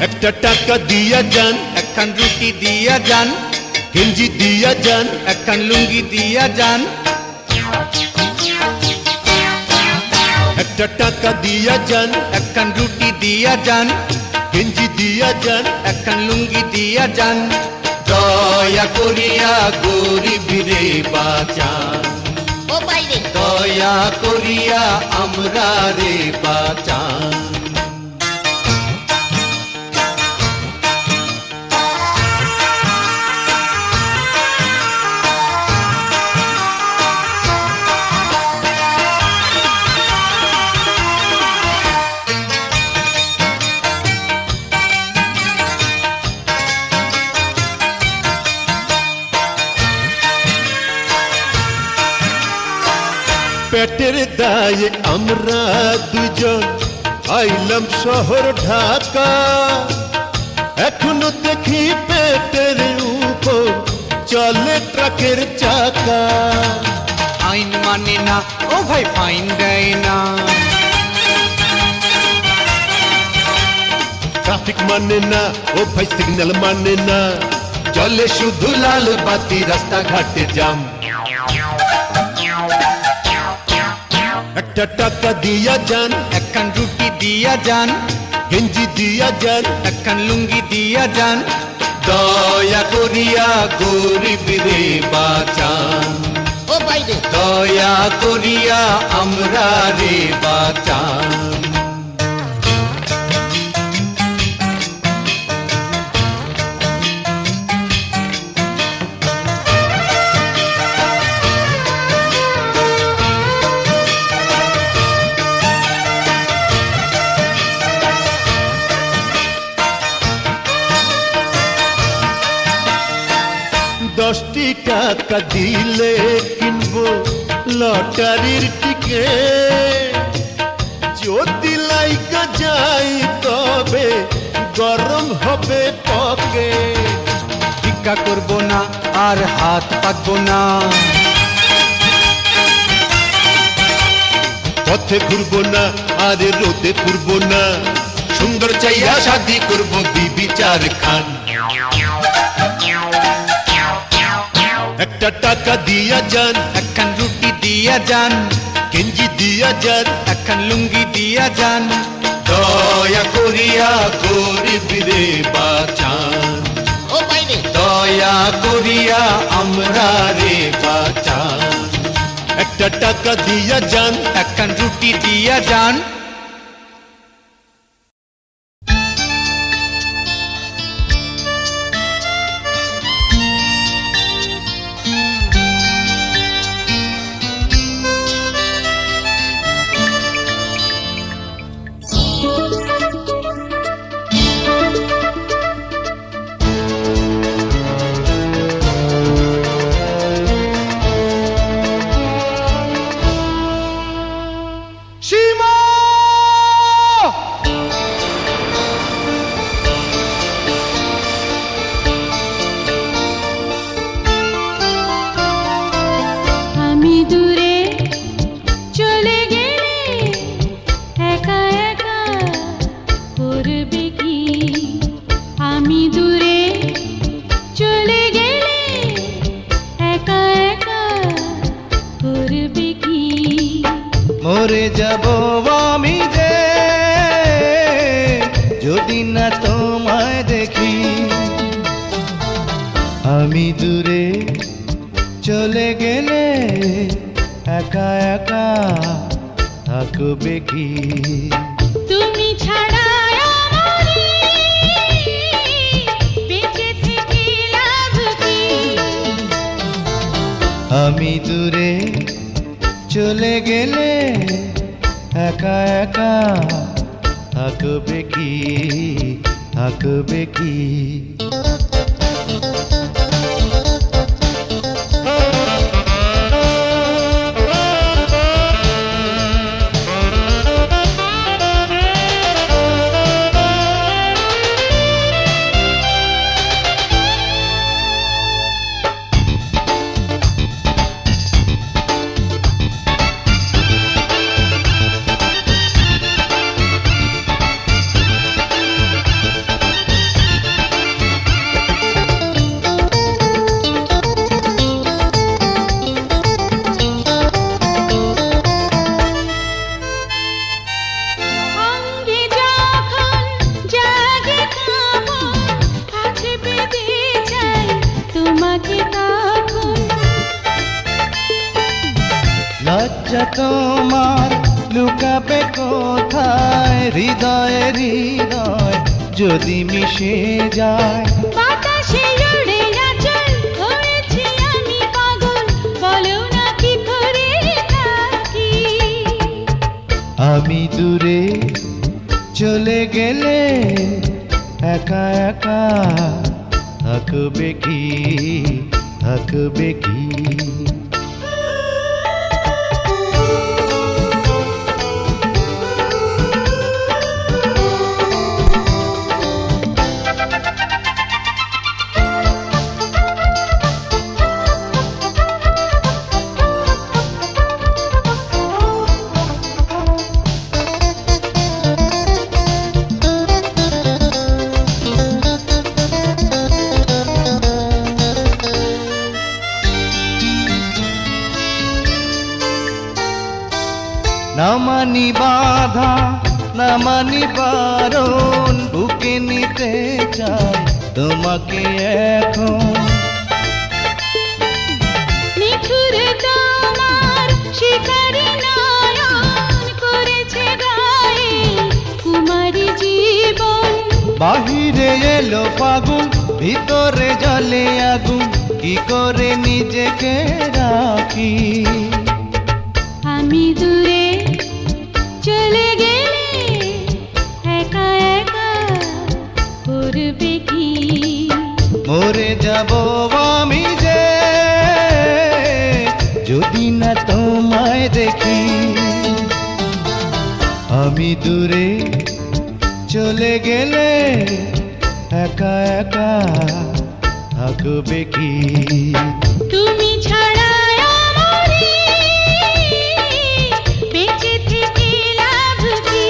একটা টাকা দিয়া যান, একখান রুটি দিয়া যান, গেঞ্জি দিয়া যান, একখান লুঙ্গি দিয়া যান। একটা টাকা দিয়া যান, একখান রুটি দিয়া যান, গেঞ্জি দিয়া যান, একখান লুঙ্গি দিয়া যান। দয়া করিয়া গরিব রে বাঁচান, ও বাইরে দয়া দয়া করিয়া আমরা রে বাঁচান। পেটের দায়ে আমরা দুজন আইলাম শহর ঢাকা, এখনো দেখি পেটের উপর চলে ট্রাকের চাকা। আইন মানে না ও ভাই ফাইন দেয় না, ট্রাফিক মানে না ও ভাই সিগন্যাল মানে না, চলে শুধু লাল বাতি রাস্তাঘাটে জাম। একটা টাকা দিয়া যান, একখান রুটি দিয়া যান, গেঞ্জি দিয়া যান, একখান লুঙ্গি দিয়া যান, দয়া করিয়া গরিব রে বাঁচান। ও বাইরে দয়া করিয়া আমরা রে বাঁচান। দশটি টাকা দিলে কিনবো লটারির টিকেট, যদি লাইকা যাই তবে গরম হবে পকেট। ভিক্ষা করবো না আর হাত পাতবো না, পথে ঘুরবো না আর রোদে পুরবো না, সুন্দর চাইয়া শাদি করবো বিবি চার খান। একটা টাকা দিয়া যান, একখান রুটি দিয়া যান, গেঞ্জি দিয়া যান, একখান লুঙ্গি দিয়া যান, দয়া করিয়া গরিব রে বাঁচান। ও বাইরে দয়া করিয়া আমরা রে বাঁচান। একটা টাকা দিয়া যান, একখান রুটি দিয়া যান। আমি দূরে চলে গেলে একা একা করবে কি, আমি দূরে চলে গেলে একা একা করবে কি। মরে যাব আমি যে যদি না তোমায় দেখি, আমি দূরে চলে গেলে একা একা থাকবে কি। তুমি ছাড়া আমারই বেঁচে থেকে লাভ কি। আমি দূরে চলে গেলে একা একা থাকবে কি, থাকবে কি। লজ্জা তোমার লুকাবে কোথায়, হৃদয়ে হৃদয় যদি মিশে যায়। বাতাসে উড়ে আঁচল হয়েছি আমি পাগল, বলো না কি করে থাকি। আমি দূরে চলে গেলে একা একা থাকবে কি, থাকবে কি। না মানি বাধা, না মানি বারণ, বুকে নিতে চাই তোমাকে এখন। নিঠুর তোমার শিকারি নয়ন করেছে গায়ে কুমারী জীবন। বাহিরে এলো ফাগুন, ভিতরে জলে আগুন, কি করে নিজেকে রাখি। আমি দূরে চলে গেলে একা একা করবে কি। মরে যাব আমি যে যদি না তোমায় দেখি। আমি দূরে চলে গেলে একা একা থাকবে কি। তুমি ছাড়া আমারে বেঁচে থেকে লাভ কি।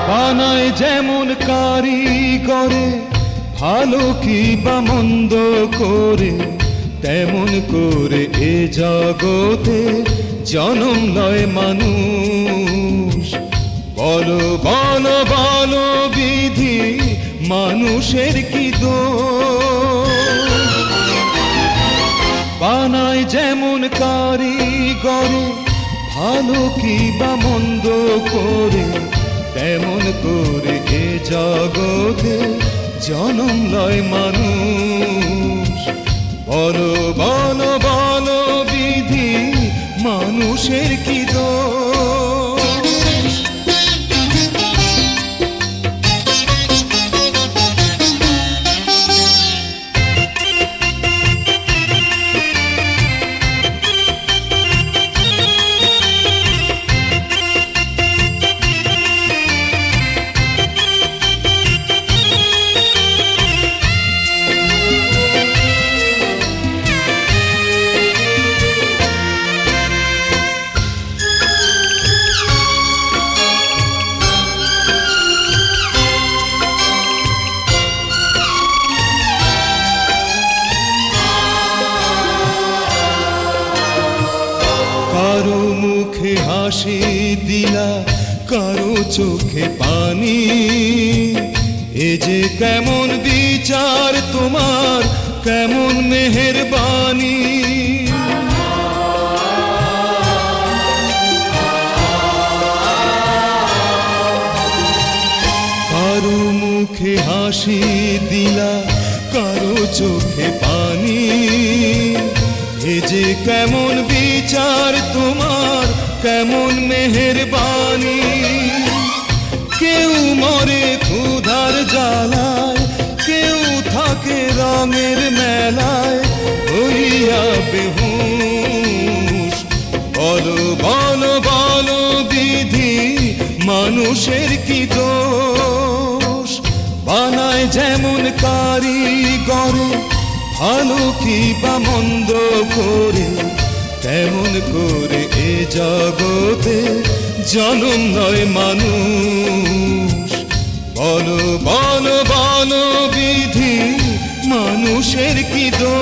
বানায় যেমন কারিগরে ভালো কি বা মন্দ করে, তেমন করে এ জগতে জনম লয় মানুষ। বলো বলো বলো বিধি মানুষের কি দোষ। বানায় যেমন কারিগরে ভালো কি বা মন্দ করে, তেমন করে এ জগতে জনম লয় মানুষ। বলো বলো বলো বিধি মানুষের কি দোষ। কারো মুখে হাসি দিলা, কারো চোখে পানি, এ যে কেমন বিচার তোমার, কেমন মেহেরবানি। কারো মুখে হাসি দিলা, কারো চোখে পানি, এ যে কেমন বিচার তোমার, কেমন মেহেরবানি। কেউ মরে ক্ষুধার জ্বালায়, কেউ থাকে রঙের মেলায় হইয়া বেহুশ। বলো বলো বলো বিধি মানুষের কি দোষ। বানায় যেমন কারিগরে ভালো কি বা মন্দ করে, তেমন করে এ জগতে জনম নয় মানুষ। বলো বলো বলো বিধি, মানুষের কি দোষ?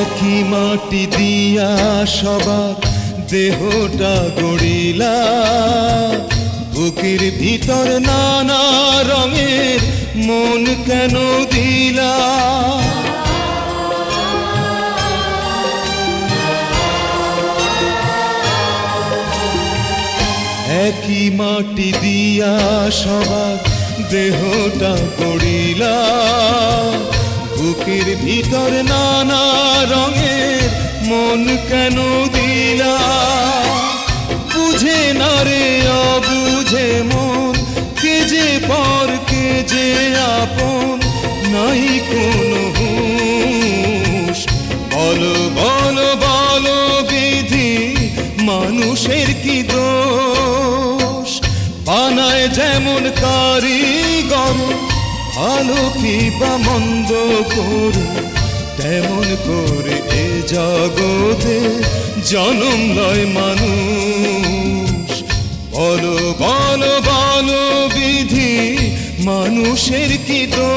একই মাটি দিয়া সবার দেহটা গড়িলা, বুকের ভিতর নানা রঙের মন কেন দিলা? একই মাটি দিয়া সবার দেহটা গড়িলা, বুকের ভিতর নানা রঙের মন কেন দিলা? বুঝে না রে অবুঝে মন, কে যে পর কে যে আপন, নাই কোনো হুঁশ। বলো বলো বলো বিধি, মানুষের কি দোষ? বানায় যেমন কারিগর, ভালো কি বা মন্দ করে, তেমন করে এ জগতে জনম লয় মানুষ। বলো বলো বলো বিধি, মানুষের কি দোষ?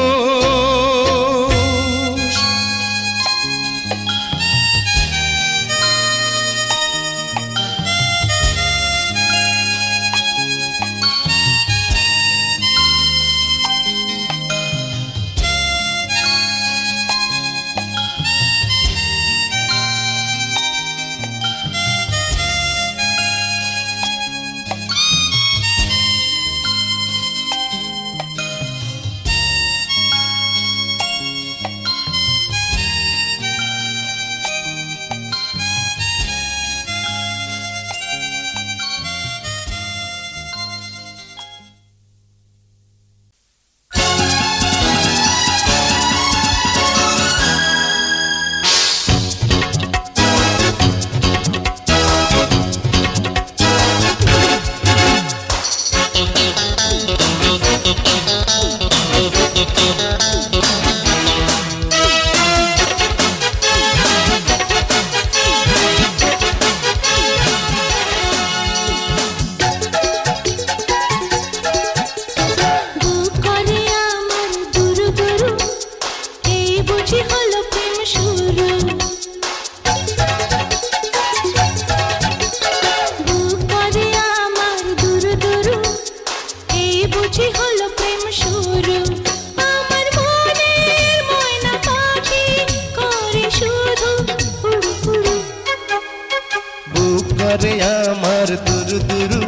করে আমার দুরু দুরু,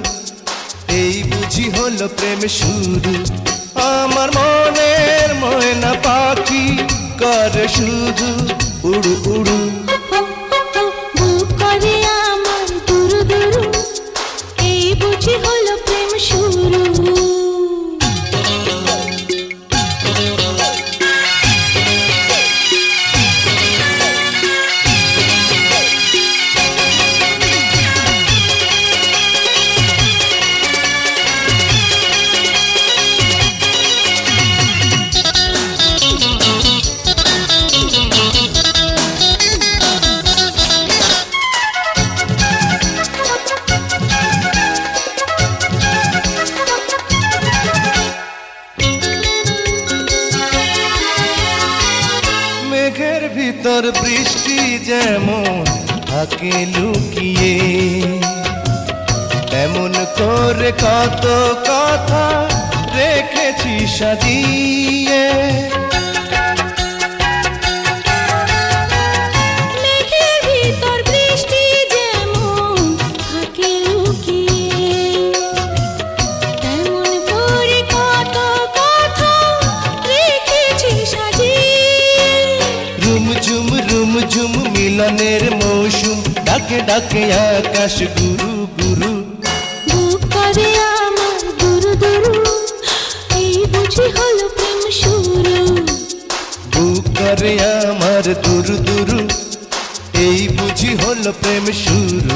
এই বুঝি হলো প্রেম শুরু। আমার মনের ময়না পাখি করে শুধু উড়ু উড়ু। বুক করে আমার দুরু দুরু, এই বুঝি হলো প্রেম শুরু। মেঘের ভিতর বৃষ্টি যেমন থাকে লুকিয়ে, তেমন করে কত কথা রেখেছি সাজিয়ে। মেঘের মিলনের মৌসুম ডাকে ডাকে আকাশ গুরু গুরু বুক করে আমার দুরু দুরু এই বুঝি হলো প্রেম শুরু বুক করে আমার দুরু দুরু এই বুঝি হলো প্রেম শুরু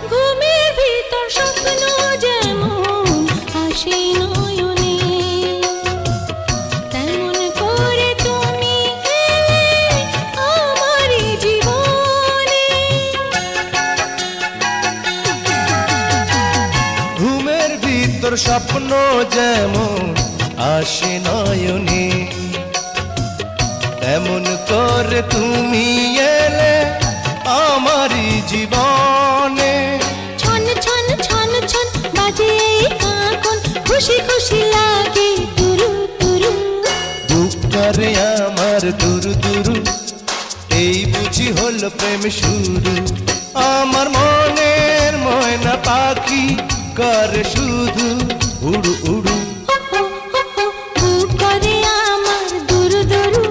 ঘুমের ভিতর স্বপ্ন যেমন আসে নয়নে তেমন করে তুমি এলে আমার জীবনে ঘুমের ভিতর স্বপ্ন যেমন আসে নয়নে তেমন করে তুমি এলে আমারই জীবনে ছন ছন ছন ছন বাজে এই কাঁকন খুশি খুশি লাগে তুরু তুরু বুক করে আমার দুরু দুরু এই বুঝি হলো প্রেম শুরু আমার মনের ময়না পাখি করে শুধু উড়ু উড়ু বুক করে আমার দুরু দুরু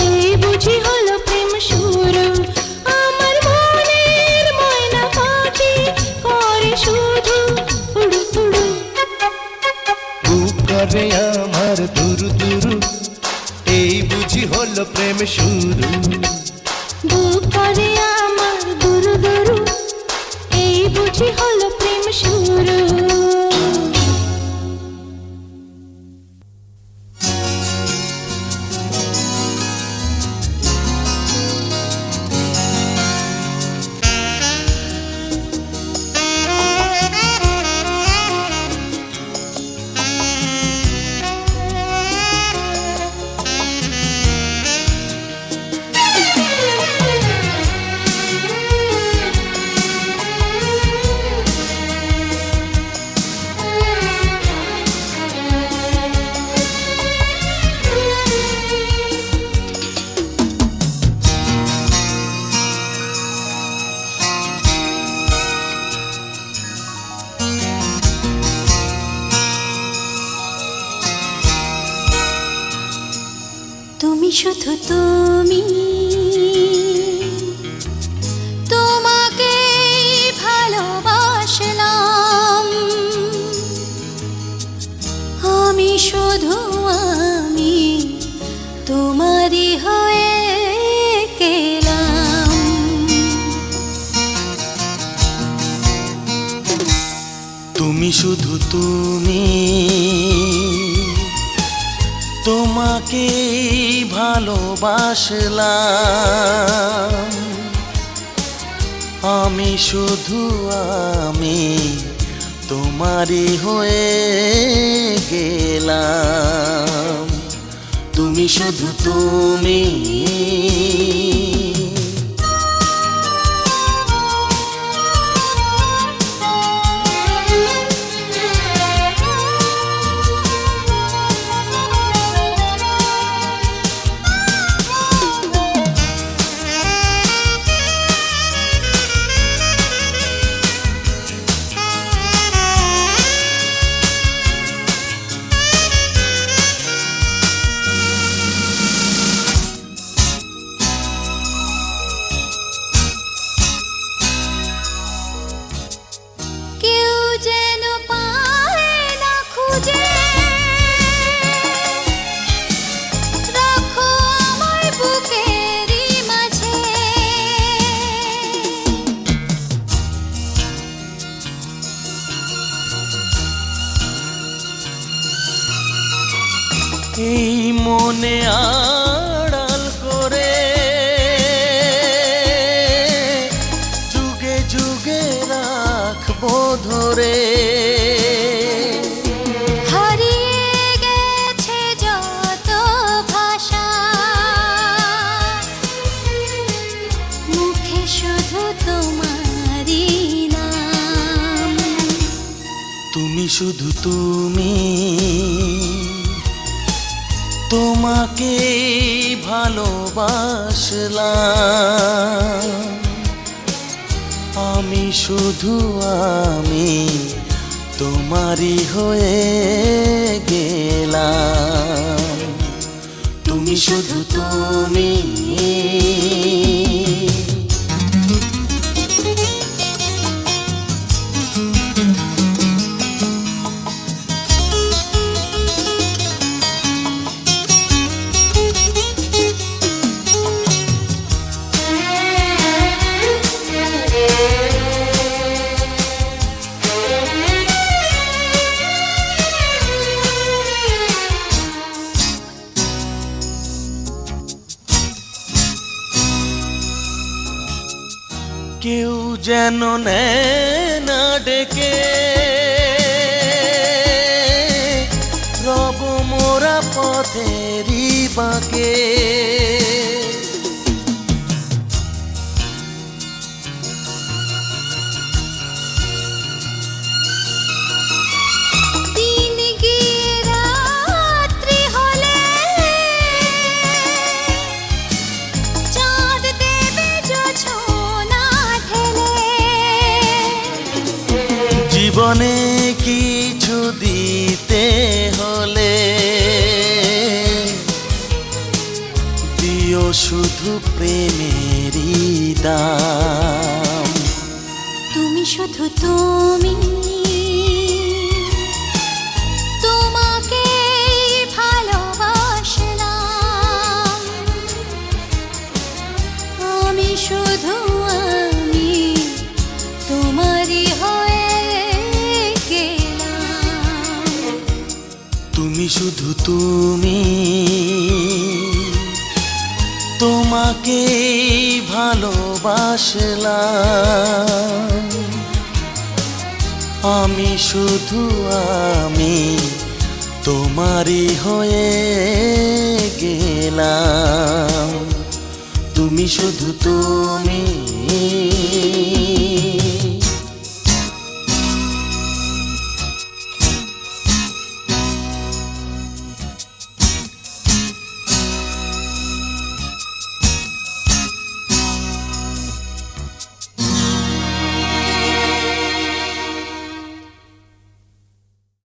এই বুঝি হলো প্রেম শুরু আমার মনের ময়না পাখি করে শুধু উড়ু উড়ু বুক করে আমার দুরু দুরু এই বুঝি হলো প্রেম শুরু বুক করে আমার দুরু দুরু এই বুঝি হলো প্রেম শুরু তুমি শুধু তুমি তোমাকে ভালোবাসলাম আমি শুধু আমি তোমারই হয়ে গেলাম তুমি শুধু তুমি তোমাকে ভালোবাসলাম আমি শুধু আমি তোমারই হয়ে গেলাম তুমি শুধু তুমি এই মনে আড়াল করে যুগে যুগে রাখবো ধরে হারিয়ে গেছে যত ভাষা শুধু তুমি, তোমাকে ভালোবাসলাম। আমি শুধু আমি তোমারই হয়ে গেলাম। তুমি শুধু তুমি। কেউ যেন নেয় না ডেকে, রব মোরা পথেরই বাঁকে। দিন গিয়ে রাত্রি হলে চাঁদ দেবে জোছনা ঢেলে। জীবনে কিছু দিতে হলে দিও শুধু প্রেমেরই দাম। তুমি শুধু তুমি, তোমাকে ভালোবাসলাম। আমি শুধু আমি তোমারই হয়ে গেলাম। তুমি শুধু তুমি, তোমাকে ভালোবাসলাম। আমি শুধু আমি তোমারই হয়ে গেলাম। তুমি শুধু তুমি।